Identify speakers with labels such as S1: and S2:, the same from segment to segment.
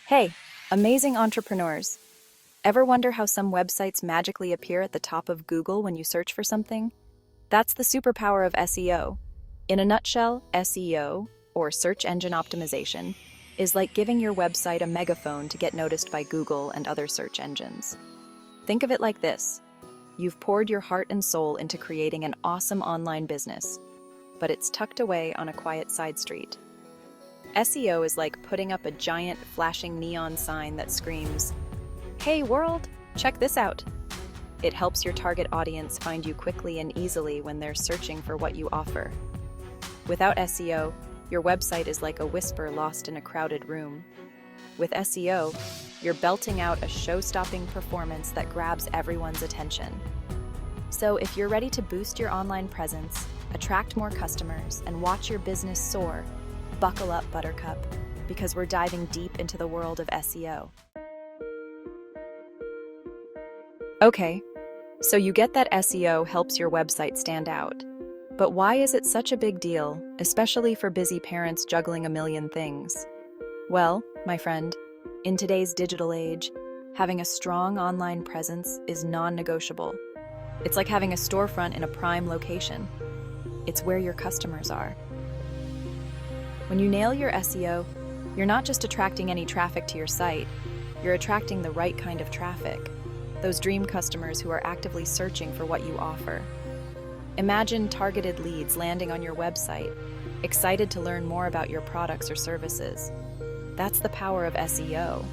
S1: Hey, amazing entrepreneurs. Ever wonder how some websites magically appear at the top of Google when you search for something? That's the superpower of SEO. In a nutshell, SEO, or search engine optimization, is like giving your website a megaphone to get noticed by Google and other search engines. Think of it like this. You've poured your heart and soul into creating an awesome online business, but it's tucked away on a quiet side street. SEO is like putting up a giant flashing neon sign that screams, "Hey world, check this out." It helps your target audience find you quickly and easily when they're searching for what you offer. Without SEO, your website is like a whisper lost in a crowded room. With SEO, you're belting out a show-stopping performance that grabs everyone's attention. So if you're ready to boost your online presence, attract more customers, and watch your business soar, buckle up, Buttercup, because we're diving deep into the world of SEO. Okay, so you get that SEO helps your website stand out. But why is it such a big deal, especially for busy parents juggling a million things? Well, my friend, in today's digital age, having a strong online presence is non-negotiable. It's like having a storefront in a prime location. It's where your customers are. When you nail your SEO, you're not just attracting any traffic to your site, you're attracting the right kind of traffic, those dream customers who are actively searching for what you offer. Imagine targeted leads landing on your website, excited to learn more about your products or services. That's the power of SEO.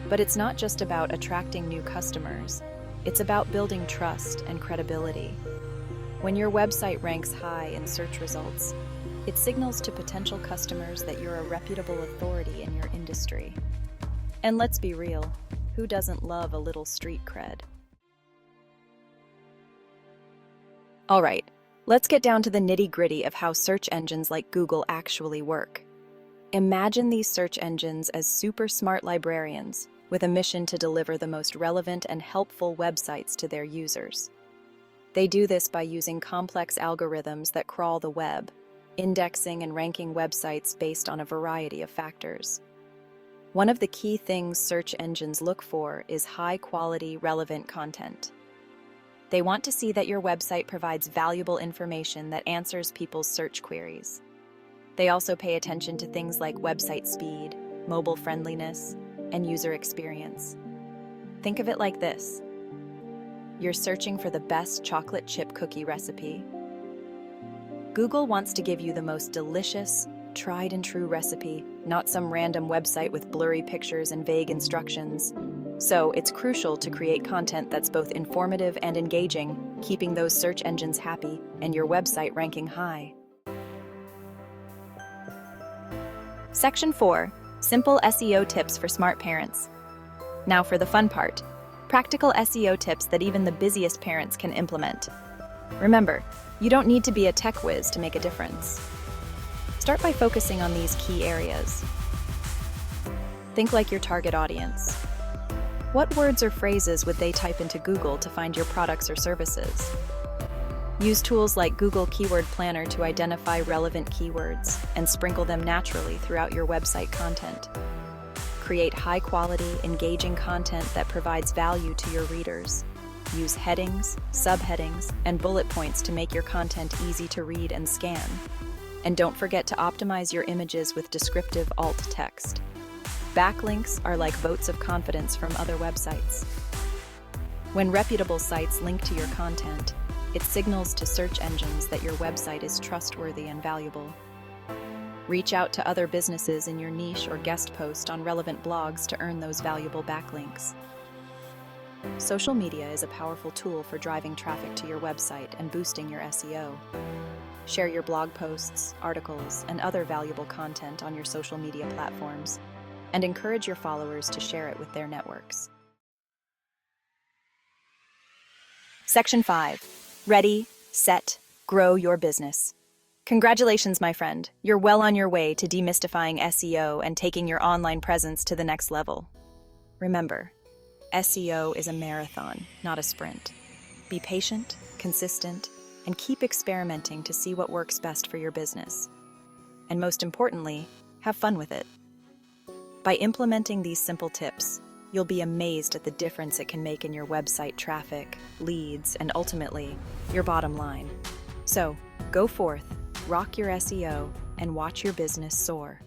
S1: But it's not just about attracting new customers, it's about building trust and credibility. When your website ranks high in search results, it signals to potential customers that you're a reputable authority in your industry. And let's be real, who doesn't love a little street cred? All right, let's get down to the nitty-gritty of how search engines like Google actually work. Imagine these search engines as super smart librarians with a mission to deliver the most relevant and helpful websites to their users. They do this by using complex algorithms that crawl the web, indexing and ranking websites based on a variety of factors. One of the key things search engines look for is high-quality, relevant content. They want to see that your website provides valuable information that answers people's search queries. They also pay attention to things like website speed, mobile friendliness, and user experience. Think of it like this. You're searching for the best chocolate chip cookie recipe. Google wants to give you the most delicious, tried-and-true recipe, not some random website with blurry pictures and vague instructions. So it's crucial to create content that's both informative and engaging, keeping those search engines happy and your website ranking high. Section 4. Simple SEO tips for smart parents. Now for the fun part. Practical SEO tips that even the busiest parents can implement. Remember, you don't need to be a tech whiz to make a difference. Start by focusing on these key areas. Think like your target audience. What words or phrases would they type into Google to find your products or services? Use tools like Google Keyword Planner to identify relevant keywords and sprinkle them naturally throughout your website content. Create high-quality, engaging content that provides value to your readers. Use headings, subheadings, and bullet points to make your content easy to read and scan. And don't forget to optimize your images with descriptive alt text. Backlinks are like votes of confidence from other websites. When reputable sites link to your content, it signals to search engines that your website is trustworthy and valuable. Reach out to other businesses in your niche or guest post on relevant blogs to earn those valuable backlinks. Social media is a powerful tool for driving traffic to your website and boosting your SEO. Share your blog posts, articles, and other valuable content on your social media platforms, and encourage your followers to share it with their networks. Section 5. Ready, set, grow your business. Congratulations, my friend. You're well on your way to demystifying SEO and taking your online presence to the next level. Remember, SEO is a marathon, not a sprint. Be patient, consistent, and keep experimenting to see what works best for your business. And most importantly, have fun with it. By implementing these simple tips, you'll be amazed at the difference it can make in your website traffic, leads, and ultimately, your bottom line. So, go forth, rock your SEO, and watch your business soar.